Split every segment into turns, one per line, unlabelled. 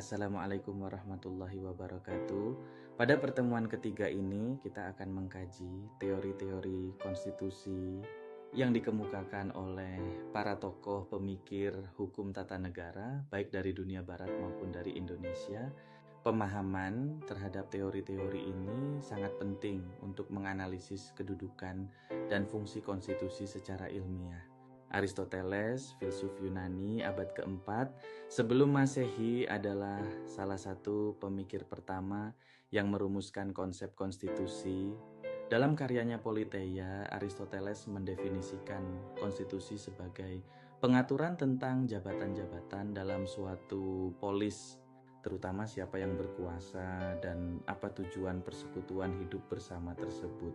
Assalamualaikum warahmatullahi wabarakatuh. Pada pertemuan ketiga ini, kita akan mengkaji teori-teori konstitusi yang dikemukakan oleh para tokoh pemikir hukum tata negara, baik dari dunia barat maupun dari Indonesia. Pemahaman terhadap teori-teori ini sangat penting untuk menganalisis kedudukan dan fungsi konstitusi secara ilmiah. Aristoteles, filsuf Yunani abad keempat sebelum Masehi adalah salah satu pemikir pertama yang merumuskan konsep konstitusi. Dalam karyanya Politeia, Aristoteles mendefinisikan konstitusi sebagai pengaturan tentang jabatan-jabatan dalam suatu polis, terutama siapa yang berkuasa dan apa tujuan persekutuan hidup bersama tersebut.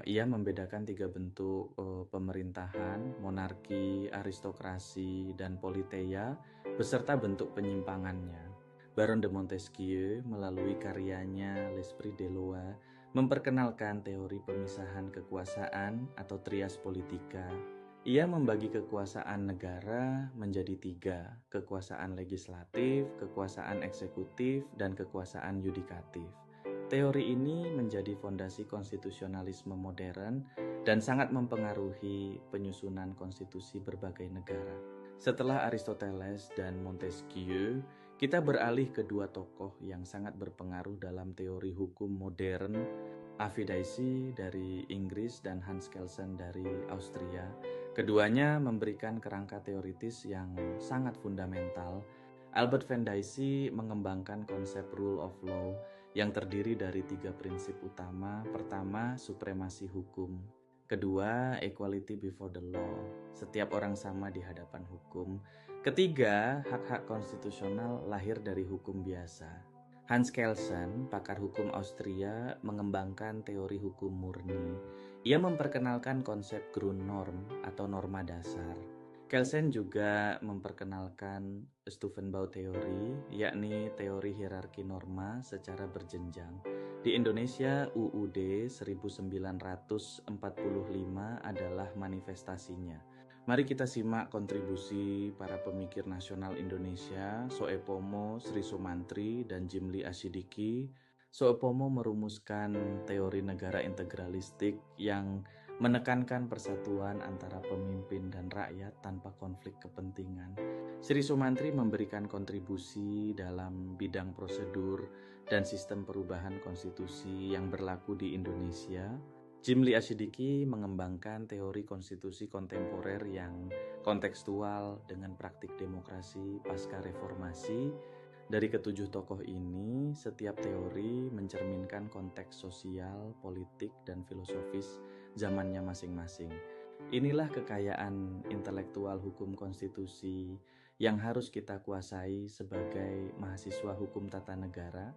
Ia membedakan tiga bentuk pemerintahan, monarki, aristokrasi, dan politeia, beserta bentuk penyimpangannya. Baron de Montesquieu melalui karyanya L'Esprit des Lois memperkenalkan teori pemisahan kekuasaan atau trias politika. Ia membagi kekuasaan negara menjadi tiga, kekuasaan legislatif, kekuasaan eksekutif, dan kekuasaan yudikatif. Teori ini menjadi fondasi konstitusionalisme modern dan sangat mempengaruhi penyusunan konstitusi berbagai negara. Setelah Aristoteles dan Montesquieu, kita beralih ke dua tokoh yang sangat berpengaruh dalam teori hukum modern, Avi Dicey dari Inggris dan Hans Kelsen dari Austria. Keduanya memberikan kerangka teoritis yang sangat fundamental. Albert Van Dicey mengembangkan konsep rule of law yang terdiri dari tiga prinsip utama. Pertama, supremasi hukum. Kedua, equality before the law. Setiap orang sama di hadapan hukum. Ketiga, hak-hak konstitusional lahir dari hukum biasa. Hans Kelsen, pakar hukum Austria, mengembangkan teori hukum murni. Ia memperkenalkan konsep Grundnorm atau norma dasar. Kelsen juga memperkenalkan Stufenbau teori, yakni teori hierarki norma secara berjenjang. Di Indonesia, UUD 1945 adalah manifestasinya. Mari kita simak kontribusi para pemikir nasional Indonesia, Soepomo, Sri Sumantri, dan Jimli Asyidiki. Soepomo merumuskan teori negara integralistik yang menekankan persatuan antara pemimpin dan rakyat tanpa konflik kepentingan. Sri Sumantri memberikan kontribusi dalam bidang prosedur dan sistem perubahan konstitusi yang berlaku di Indonesia. Jimli Asyidiki mengembangkan teori konstitusi kontemporer yang kontekstual dengan praktik demokrasi pasca reformasi. Dari ketujuh tokoh ini, setiap teori mencerminkan konteks sosial, politik, dan filosofis zamannya masing-masing. Inilah kekayaan intelektual hukum konstitusi yang harus kita kuasai sebagai mahasiswa hukum tata negara.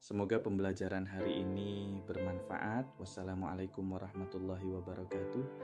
Semoga pembelajaran hari ini bermanfaat. Wassalamualaikum warahmatullahi wabarakatuh.